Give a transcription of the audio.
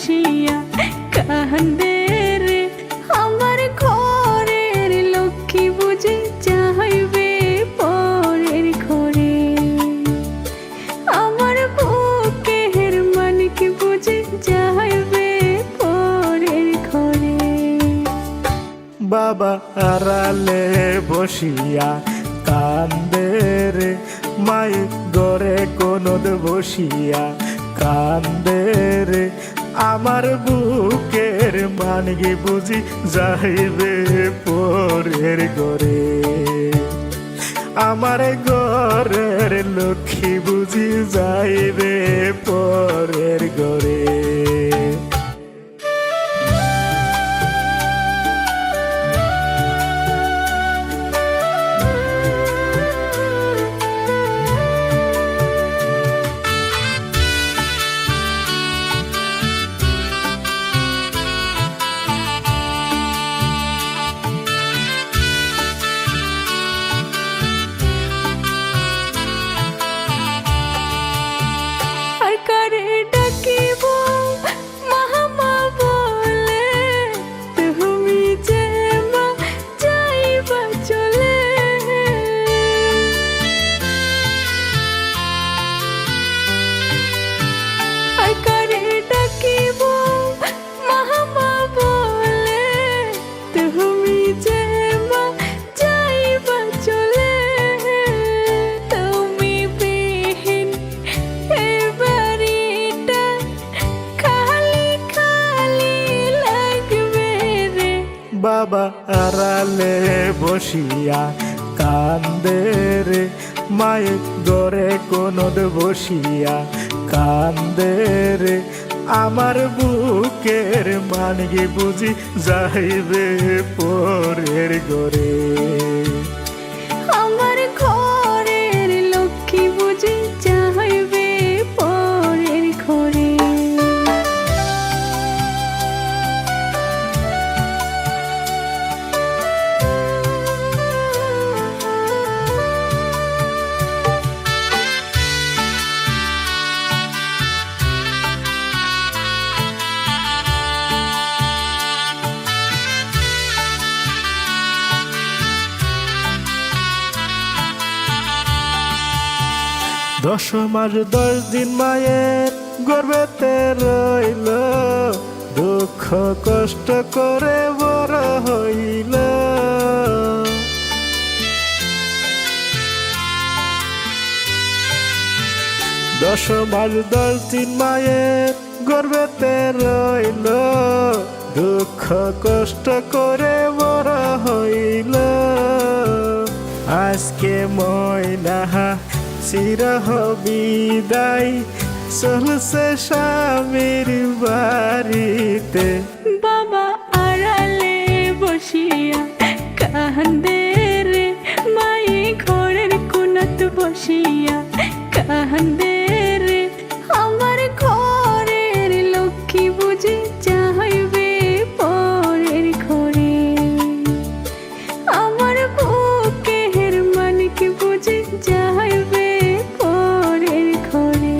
বসিয়া কান্দে রে আমার ঘরের লক্ষ্মী বুঝি যাইবে পরের ঘরে আমার বুকের মানিক বুঝি যাইবে পরের ঘরে বাবা আড়ালে বসিয়া কান্দে রে মায়ে গড়ে কোনদ বসিয়া কান্দে রে আমার বুকের মানিকে বুঝি যাইবে পরের ঘরে আমার ঘরের লক্ষ্মী বুঝি যাইবে পরের ঘরে বাবা আড়ালে বসিয়া কান্দে রে মায়ে গড়ে কোনদ বসিয়া কান্দে রে আমার বুকের মানিকে বুঝি যাইবে পরের ঘরে আমার ঘরের লক্ষ্মী বুঝি যাইবে পরের ঘরে দশ মাস 10 দিন মায়ের গর্ভেতে রইল দুঃখ কষ্ট করে বড় হইল 10 মাস 10 দিন মায়ের গর্ভেতে রইল দুঃখ কষ্ট করে বড় হইল আজকে ময়না চিরহ বিদায় চলছে স্বামীর বাড়িতে বাবা আড়ালে বসিয়া কান্দে রে মায়ে ঘরের কোনাত বসিয়া কান্দে রে আমার ঘরের লক্ষ্মী বুঝি যাইবে পরের ঘরে আমার বুকের মানিক বুঝি যাইবে পরের ঘরে